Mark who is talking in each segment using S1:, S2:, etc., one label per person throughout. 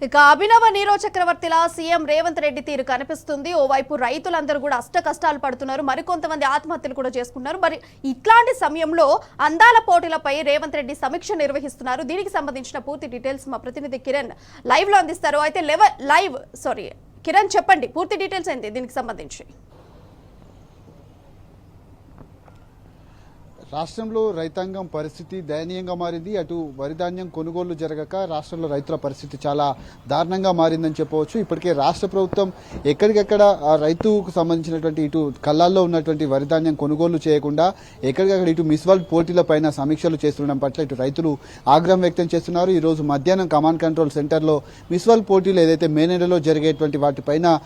S1: ఇక అభినవ Nero చక్రవర్తిలా CM Revanth Reddy తీరు కనిపిస్తుంది. ఓవైపు రైతులందరూ కూడా అష్ట కష్టాలు పడుతున్నారు, మరికొంతమంది ఆత్మహత్యలు కూడా చేసుకున్నారు. మరి ఇట్లాంటి సమయంలో అందాల పోటీలపై రేవంత్ రెడ్డి సమీక్ష నిర్వహిస్తున్నారు. దీనికి సంబంధించిన పూర్తి డీటెయిల్స్ మా ప్రతినిధి కిరణ్ లైవ్ లో అందిస్తారు. అయితే కిరణ్ చెప్పండి, పూర్తి డీటెయిల్స్ ఏంటి దీనికి సంబంధించి?
S2: రాష్ట్రంలో రైతాంగం పరిస్థితి దయనీయంగా మారింది. అటు వరి ధాన్యం కొనుగోళ్లు జరగక రాష్ట్రంలో రైతుల పరిస్థితి చాలా దారుణంగా మారిందని చెప్పవచ్చు. ఇప్పటికే రాష్ట్ర ప్రభుత్వం ఎక్కడికెక్కడ రైతుకు సంబంధించినటువంటి ఇటు కళ్ళాల్లో ఉన్నటువంటి వరి ధాన్యం కొనుగోలు చేయకుండా ఎక్కడికక్కడ ఇటు మిస్వాల్డ్ పోటీలపైన సమీక్షలు చేస్తుండడం పట్ల ఇటు రైతులు ఆగ్రహం వ్యక్తం చేస్తున్నారు. ఈ రోజు మధ్యాహ్నం కమాండ్ కంట్రోల్ సెంటర్లో మిస్వాల్డ్ పోటీలు ఏదైతే మే నెలలో జరిగేటువంటి వాటిపైన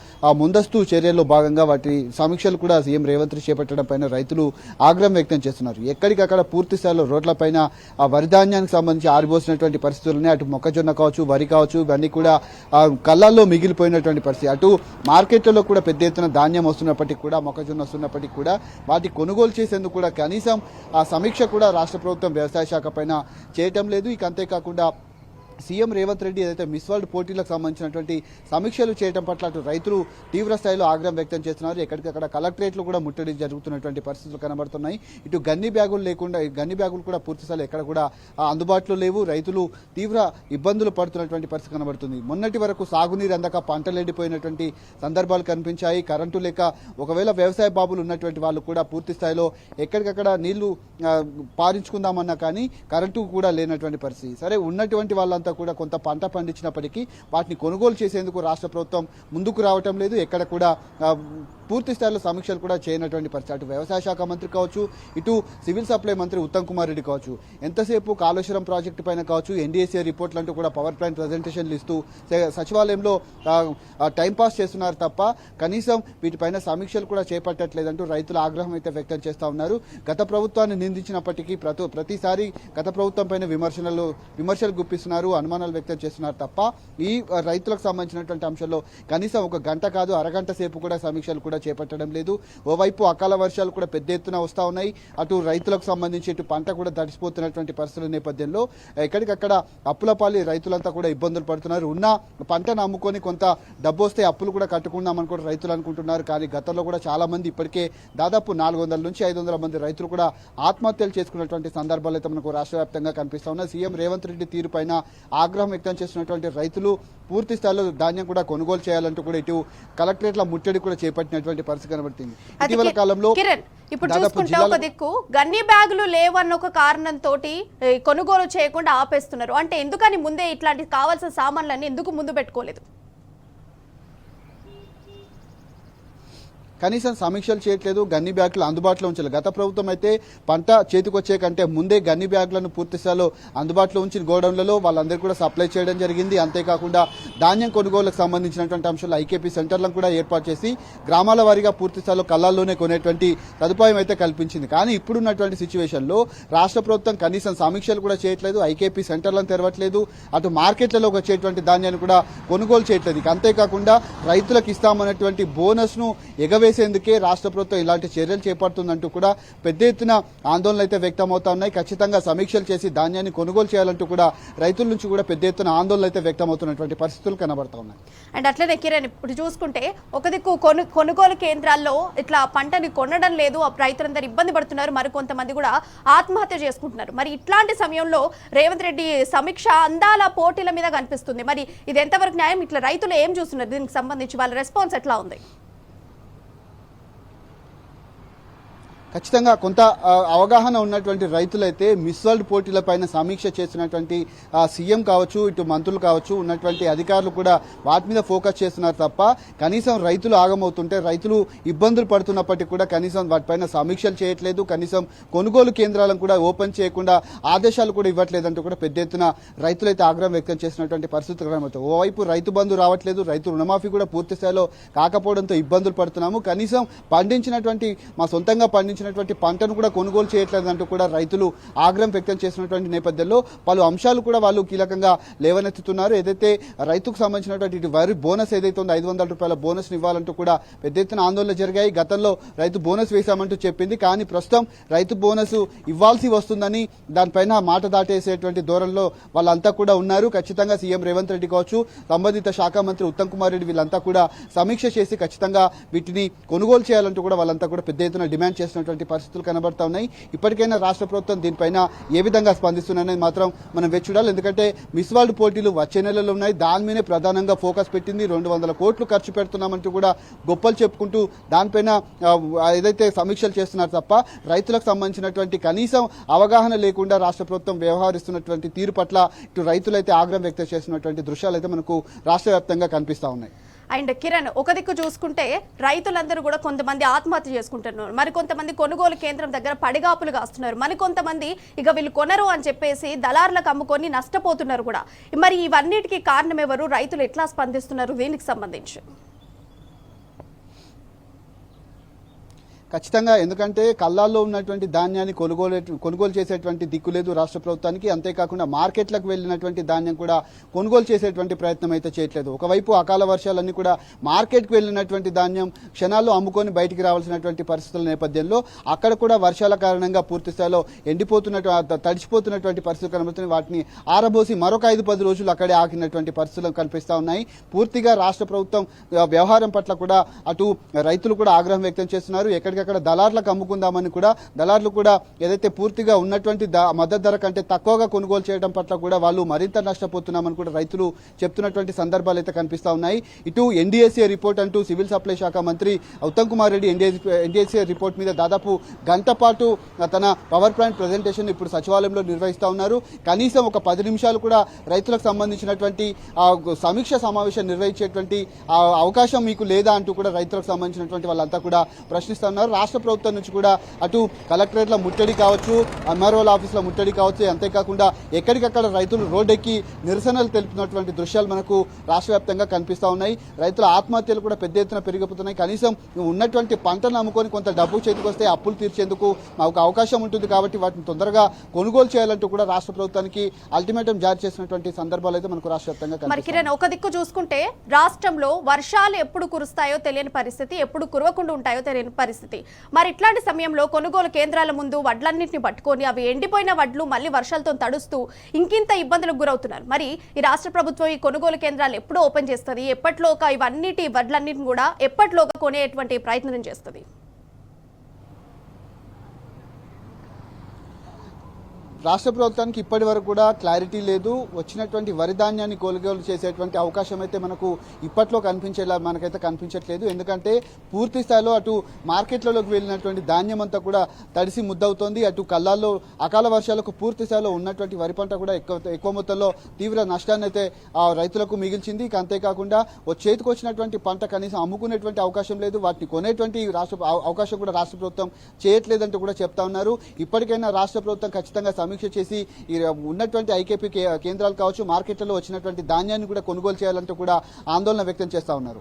S2: ముందస్తు చర్యల్లో భాగంగా వాటి సమీక్షలు కూడా సీఎం రేవంత్ రెడ్డి చేపట్టడం పైన రైతులు ఆగ్రహం వ్యక్తం చేస్తున్నారు. ఎక్కడికక్కడ పూర్తి స్థాయిలో రోడ్లపైన ఆ వరి ధాన్యానికి సంబంధించి ఆరిపోసినటువంటి పరిస్థితులున్నాయి. అటు మొక్కజొన్న కావచ్చు, వరి కావచ్చు, ఇవన్నీ కూడా కళ్ళాల్లో మిగిలిపోయినటువంటి పరిస్థితి. అటు మార్కెట్లలో కూడా పెద్ద ఎత్తున ధాన్యం వస్తున్నప్పటికీ కూడా, మొక్కజొన్న వస్తున్నప్పటికీ కూడా వాటి కొనుగోలు చేసేందుకు కూడా కనీసం ఆ సమీక్ష కూడా రాష్ట్ర ప్రభుత్వం వ్యవసాయ శాఖ పైన చేయటం లేదు. ఇక అంతేకాకుండా సీఎం రేవంత్ రెడ్డి ఏదైతే మిస్వాల్డ్ పోటీలకు సంబంధించినటువంటి సమీక్షలు చేయడం పట్ల అటు రైతులు తీవ్ర స్థాయిలో ఆగ్రహం వ్యక్తం చేస్తున్నారు. ఎక్కడికక్కడ కలెక్టరేట్లు కూడా ముట్టడి జరుగుతున్నటువంటి పరిస్థితులు కనబడుతున్నాయి. ఇటు గన్ని బ్యాగులు కూడా పూర్తి స్థాయిలో ఎక్కడ కూడా అందుబాటులో లేవు. రైతులు తీవ్ర ఇబ్బందులు పడుతున్నటువంటి పరిస్థితి కనబడుతుంది. మొన్నటి వరకు సాగునీరు అందక పంటలు ఎండిపోయినటువంటి సందర్భాలు కనిపించాయి. కరెంటు లేక ఒకవేళ వ్యవసాయ బాబులు ఉన్నటువంటి వాళ్ళు కూడా పూర్తి స్థాయిలో ఎక్కడికక్కడ నీళ్లు పారించుకుందామన్నా కానీ కరెంటు కూడా లేనటువంటి పరిస్థితి. సరే, ఉన్నటువంటి వాళ్ళంతా కూడా కొంత పంట పండించినప్పటికీ వాటిని కొనుగోలు చేసేందుకు రాష్ట్ర ప్రభుత్వం ముందుకు రావటం లేదు. ఎక్కడ కూడా పూర్తి స్థాయిలో సమీక్షలు కూడా చేయనటువంటి పరిస్థితి. అటు వ్యవసాయ శాఖ మంత్రి కావచ్చు, ఇటు సివిల్ సప్లై మంత్రి ఉత్తమ్ కుమార్ రెడ్డి కావచ్చు, ఎంతసేపు కాళేశ్వరం ప్రాజెక్టు పైన కావచ్చు, ఎన్డీఏసీ రిపోర్ట్లు అంటూ కూడా పవర్ ప్లాంట్ ప్రజెంటేషన్లు ఇస్తూ సచివాలయంలో టైంపాస్ చేస్తున్నారు తప్ప కనీసం వీటిపైన సమీక్షలు కూడా చేపట్టట్లేదంటూ రైతులు ఆగ్రహం అయితే వ్యక్తం చేస్తూ ఉన్నారు. గత ప్రభుత్వాన్ని నిందించినప్పటికీ ప్రతిసారి గత ప్రభుత్వం పైన విమర్శలు గుప్పిస్తున్నారు, అనుమానాలు వ్యక్తం చేస్తున్నారు తప్ప ఈ రైతులకు సంబంధించినటువంటి అంశంలో కనీసం ఒక గంట కాదు అరగంట సేపు కూడా సమీక్షలు కూడా చేపట్టడం లేదు. ఓవైపు అకాల వర్షాలు కూడా పెద్ద ఎత్తున వస్తూ ఉన్నాయి. అటు రైతులకు సంబంధించి ఇటు పంట కూడా తడిసిపోతున్నటువంటి పరిస్థితుల నేపథ్యంలో ఎక్కడికక్కడ అప్పులపాలి రైతులంతా కూడా ఇబ్బందులు పడుతున్నారు. ఉన్న పంటను అమ్ముకొని కొంత డబ్బు వస్తే అప్పులు కూడా కట్టుకుందామని కూడా రైతులు అనుకుంటున్నారు. కానీ గతంలో కూడా చాలా మంది ఇప్పటికే దాదాపు 400 నుంచి 500 మంది రైతులు కూడా ఆత్మహత్యలు చేసుకున్నటువంటి సందర్భాలు అయితే మనకు రాష్ట్ర వ్యాప్తంగా కనిపిస్తా ఉన్నాయి. సీఎం రేవంత్ రెడ్డి తీరు పైన ఆగ్రహం వ్యక్తం చేస్తున్నటువంటి రైతులు పూర్తి స్థాయిలో ధాన్యం కూడా కొనుగోలు చేయాలంటూ కూడా ఇటు కలెక్టరేట్ల ముట్టడి కూడా చేపట్టినటువంటి పరిస్థితి కనబడుతుంది. ఇటీవల కాలంలో
S1: ఇప్పుడు చూసుకుంటే ఒక దిక్కు గన్ని బ్యాగులు లేవన్న ఒక కారణంతో కొనుగోలు చేయకుండా ఆపేస్తున్నారు. అంటే ఎందుకని ముందే ఇట్లాంటి కావాల్సిన సామాన్లన్నీ ఎందుకు ముందు పెట్టుకోలేదు?
S2: కనీసం సమీక్షలు చేయట్లేదు, గన్ని బ్యాగులు అందుబాటులో ఉంచాలి. గత ప్రభుత్వం అయితే పంట చేతికొచ్చే కంటే ముందే గన్ని బ్యాగులను పూర్తి స్థాయిలో అందుబాటులో ఉంచిన గోడౌన్లలో వాళ్ళందరూ కూడా సప్లై చేయడం జరిగింది. అంతేకాకుండా ధాన్యం కొనుగోలుకు సంబంధించినటువంటి అంశాలు ఐకేపీ సెంటర్లను కూడా ఏర్పాటు చేసి గ్రామాల వారీగా పూర్తి స్థాయిలో కళ్ళాల్లోనే కొనేటువంటి సదుపాయం అయితే కల్పించింది. కానీ ఇప్పుడున్నటువంటి సిచ్యువేషన్లో రాష్ట్ర ప్రభుత్వం కనీసం సమీక్షలు కూడా చేయట్లేదు, ఐకేపీ సెంటర్లను తెరవట్లేదు, అటు మార్కెట్లలోకి వచ్చేటువంటి ధాన్యాన్ని కూడా కొనుగోలు చేయట్లేదు. అంతేకాకుండా రైతులకు ఇస్తామన్నటువంటి బోనస్ను వేసేందుకే రాష్ట్ర ప్రభుత్వం ఇలాంటి చర్యలు చేపడుతుందంటూ కూడా పెద్ద ఎత్తున ఆందోళనలు అయితే వ్యక్తమవుతా ఉన్నాయి. ఖచ్చితంగా సమీక్షలు చేసి ధాన్యాన్ని కొనుగోలు చేయాలంటూ కూడా రైతుల నుంచి కూడా పెద్ద ఎత్తున ఆందోళనలు అయితే వ్యక్తమవుతున్నటువంటి పరిస్థితులు కనబడతా ఉన్నాయి.
S1: అండ్ అట్లనే కిరణ్, ఇప్పుడు చూసుకుంటే ఒక దిక్కు కొనుగోలు కేంద్రాల్లో ఇట్లా పంటని కొనడం లేదు, రైతులందరూ ఇబ్బంది పడుతున్నారు, మరి కొంతమంది కూడా ఆత్మహత్య చేసుకుంటున్నారు. మరి ఇట్లాంటి సమయంలో రేవంత్ రెడ్డి సమీక్ష అందాల పోటీల మీద కనిపిస్తుంది. మరి ఇది ఎంతవరకు న్యాయం? ఇట్లా రైతులు ఏం చూస్తున్నారు? దీనికి సంబంధించి వాళ్ళ రెస్పాన్స్ ఎట్లా ఉంది?
S2: ఖచ్చితంగా కొంత అవగాహన ఉన్నటువంటి రైతులైతే మిస్వాల్డ్ పోటీలపైన సమీక్ష చేస్తున్నటువంటి సీఎం కావచ్చు, ఇటు మంత్రులు కావచ్చు, ఉన్నటువంటి అధికారులు కూడా వాటి మీద ఫోకస్ చేస్తున్నారు తప్ప కనీసం రైతులు ఆగమవుతుంటే, రైతులు ఇబ్బందులు పడుతున్నప్పటికీ కూడా కనీసం వాటిపైన సమీక్షలు చేయట్లేదు, కనీసం కొనుగోలు కేంద్రాలను కూడా ఓపెన్ చేయకుండా ఆదేశాలు కూడా ఇవ్వట్లేదంటూ కూడా పెద్ద ఎత్తున రైతులైతే ఆగ్రహం వ్యక్తం చేసినటువంటి పరిస్థితులు కనబడుతుంది. ఓవైపు రైతు బంధు రావట్లేదు, రైతు రుణమాఫీ కూడా పూర్తి స్థాయిలో కాకపోవడంతో ఇబ్బందులు పడుతున్నాము, కనీసం పండించినటువంటి మా సొంతంగా పండించిన సంబంధించినటువంటి పంటను కూడా కొనుగోలు చేయట్లేదంటూ కూడా రైతులు ఆగ్రహం వ్యక్తం చేసినటువంటి నేపథ్యంలో పలు అంశాలు కూడా వాళ్ళు కీలకంగా లేవనెత్తుతున్నారు. ఏదైతే రైతుకు సంబంధించినటువంటి వరి బోనస్ ఏదైతే ఉందో 500 రూపాయల బోనస్ ఇవ్వాలంటూ కూడా పెద్ద ఎత్తున ఆందోళన జరిగాయి. గతంలో రైతు బోనస్ వేశామంటూ చెప్పింది, కానీ ప్రస్తుతం రైతు బోనస్ ఇవ్వాల్సి వస్తుందని దానిపైన మాట దాటేసేటువంటి ధోరణిలో వాళ్ళంతా కూడా ఉన్నారు. ఖచ్చితంగా సీఎం రేవంత్ రెడ్డి కావచ్చు, సంబంధిత శాఖ మంత్రి ఉత్తమ్ కుమార్ రెడ్డి వీళ్ళంతా కూడా సమీక్ష చేసి ఖచ్చితంగా వీటిని కొనుగోలు చేయాలంటూ కూడా వాళ్ళంతా కూడా పెద్ద ఎత్తున డిమాండ్ చేసినటువంటి పరిస్థితులు కనబడతా ఉన్నాయి. ఇప్పటికైనా రాష్ట్ర ప్రభుత్వం దీనిపైన ఏ విధంగా స్పందిస్తుందనేది మాత్రం మనం వేచి చూడాలి. ఎందుకంటే మిస్ వరల్డ్ పోటీలు వచ్చే నెలలో ఉన్నాయి, దాని మీదే ప్రధానంగా ఫోకస్ పెట్టింది. 200 కోట్లు ఖర్చు పెడుతున్నామంటూ కూడా గొప్పలు చెప్పుకుంటూ దానిపైన ఏదైతే సమీక్షలు చేస్తున్నారు తప్ప రైతులకు సంబంధించినటువంటి కనీసం అవగాహన లేకుండా రాష్ట్ర ప్రభుత్వం వ్యవహరిస్తున్నటువంటి తీరు పట్ల ఇటు రైతులైతే ఆగ్రహం వ్యక్తం చేసినటువంటి దృశ్యాలు అయితే మనకు రాష్ట్ర వ్యాప్తంగా కనిపిస్తా ఉన్నాయి.
S1: అండ్ కిరణ్, ఒక దిక్కు చూసుకుంటే రైతులందరూ కూడా కొంతమంది ఆత్మహత్య చేసుకుంటున్నారు, మరి కొంతమంది కొనుగోలు కేంద్రం దగ్గర పడిగాపులు కాస్తున్నారు, మరి కొంతమంది ఇక వీళ్ళు కొనరు అని చెప్పేసి దళారులకు అమ్ముకొని నష్టపోతున్నారు కూడా. మరి ఇవన్నిటికీ కారణం ఎవరు? రైతులు ఎట్లా స్పందిస్తున్నారు దీనికి సంబంధించి?
S2: ఖచ్చితంగా, ఎందుకంటే కళ్ళాల్లో ఉన్నటువంటి ధాన్యాన్ని కొనుగోలు చేసేటువంటి దిక్కు లేదు రాష్ట్ర ప్రభుత్వానికి. అంతేకాకుండా మార్కెట్లకు వెళ్ళినటువంటి ధాన్యం కూడా కొనుగోలు చేసేటువంటి ప్రయత్నం అయితే చేయట్లేదు. ఒకవైపు అకాల వర్షాలన్నీ కూడా మార్కెట్కి వెళ్ళినటువంటి ధాన్యం క్షణాల్లో అమ్ముకొని బయటికి రావాల్సినటువంటి పరిస్థితుల నేపథ్యంలో అక్కడ కూడా వర్షాల కారణంగా పూర్తి స్థాయిలో తడిచిపోతున్నటువంటి పరిస్థితులు కనబడుతున్నాయి. వాటిని ఆరబోసి మరొక 5-10 రోజులు అక్కడే ఆగినటువంటి పరిస్థితులు కనిపిస్తూ ఉన్నాయి. పూర్తిగా రాష్ట్ర ప్రభుత్వం వ్యవహారం పట్ల కూడా అటు రైతులు కూడా ఆగ్రహం వ్యక్తం చేస్తున్నారు. ఎక్కడికక్కడ దళార్లకు అమ్ముకుందామని కూడా దళార్లు కూడా ఏదైతే పూర్తిగా ఉన్నటువంటి మద్దతు ధర కంటే తక్కువగా కొనుగోలు చేయడం పట్ల కూడా వాళ్ళు మరింత నష్టపోతున్నామని కూడా రైతులు చెప్తున్నటువంటి సందర్భాలు అయితే కనిపిస్తూ ఉన్నాయి. ఇటు ఎన్డీఎస్ఏ రిపోర్ట్ అంటూ సివిల్ సప్లై శాఖ మంత్రి ఉత్తమ్ కుమార్ రెడ్డి ఎన్డీఎస్ఏ రిపోర్ట్ మీద దాదాపు గంట పాటు తన పవర్ పాయింట్ ప్రజెంటేషన్ ఇప్పుడు సచివాలయంలో నిర్వహిస్తూ ఉన్నారు. కనీసం ఒక 10 నిమిషాలు కూడా రైతులకు సంబంధించినటువంటి సమీక్ష సమావేశం నిర్వహించేటువంటి అవకాశం మీకు లేదా అంటూ కూడా రైతులకు సంబంధించినటువంటి వాళ్ళంతా కూడా ప్రశ్నిస్తున్నారు. రాష్ట్ర ప్రభుత్వం నుంచి కూడా అటు కలెక్టరేట్ల ముట్టడి కావచ్చు, ఎంఆర్ఓల ఆఫీసుల ముట్టడి కావచ్చు, అంతేకాకుండా ఎక్కడికక్కడ రైతులు రోడ్డెక్కి నిరసనలు తెలుపుతున్నటువంటి దృశ్యాలు మనకు రాష్ట్ర వ్యాప్తంగా కనిపిస్తూ ఉన్నాయి. రైతుల ఆత్మహత్యలు కూడా పెద్ద ఎత్తున పెరిగిపోతున్నాయి. కనీసం ఉన్నటువంటి పంటను అమ్ముకొని కొంత డబ్బు చేతికి వస్తే అప్పులు తీర్చేందుకు మాకు అవకాశం ఉంటుంది కాబట్టి వాటిని తొందరగా కొనుగోలు చేయాలంటూ కూడా రాష్ట్ర ప్రభుత్వానికి అల్టిమేటం జారీ చేసినటువంటి సందర్భాలు అయితే మనకు రాష్ట్ర వ్యాప్తంగా
S1: మరి కిరణ్, ఒక దిక్కు చూసుకుంటే రాష్ట్రంలో వర్షాలు ఎప్పుడు కురుస్తాయో తెలియని పరిస్థితి, ఎప్పుడు కురవకుండా ఉంటాయో తెలియని పరిస్థితి. మరి ఇట్లాంటి సమయంలో కొనుగోలు కేంద్రాల ముందు వడ్లన్నింటినీ పట్టుకొని అవి ఎండిపోయిన వడ్లు మళ్ళీ వర్షాలతో తడుస్తూ ఇంకింత ఇబ్బందులకు గురవుతున్నారు. మరి ఈ రాష్ట్ర ప్రభుత్వం ఈ కొనుగోలు కేంద్రాలు ఎప్పుడు ఓపెన్ చేస్తుంది? ఎప్పట్లోగా ఇవన్నిటి వడ్లన్నింటిని కూడా ఎప్పట్లోగా కొనేటువంటి ప్రయత్నం చేస్తుంది?
S2: రాష్ట్ర ప్రభుత్వానికి ఇప్పటి వరకు కూడా క్లారిటీ లేదు. వచ్చినటువంటి వరి ధాన్యాన్ని కొనుగోలు చేసేటువంటి అవకాశం అయితే మనకు ఇప్పట్లో మనకైతే కనిపించట్లేదు. ఎందుకంటే పూర్తి స్థాయిలో అటు మార్కెట్లలోకి వెళ్ళినటువంటి ధాన్యం అంతా కూడా తడిసి ముద్దవుతోంది. అటు కళ్ళాల్లో అకాల వర్షాలకు పూర్తి స్థాయిలో ఉన్నటువంటి వరి పంట కూడా ఎక్కువ మొత్తంలో తీవ్ర నష్టాన్ని అయితే రైతులకు మిగిల్చింది. అంతేకాకుండా చేతికి వచ్చినటువంటి పంట కనీసం అమ్ముకునేటువంటి అవకాశం లేదు. వాటిని కొనేటువంటి అవకాశం కూడా రాష్ట్ర ప్రభుత్వం చేయట్లేదంటూ కూడా చెప్తా ఉన్నారు. ఇప్పటికైనా రాష్ట్ర ప్రభుత్వం ఖచ్చితంగా సమీక్ష చేసి ఉన్నటువంటి ఐకేపీ కేంద్రాలు కావచ్చు, మార్కెట్లలో వచ్చినటువంటి ధాన్యాన్ని కూడా కొనుగోలు చేయాలంటూ కూడా ఆందోళన వ్యక్తం చేస్తా ఉన్నారు.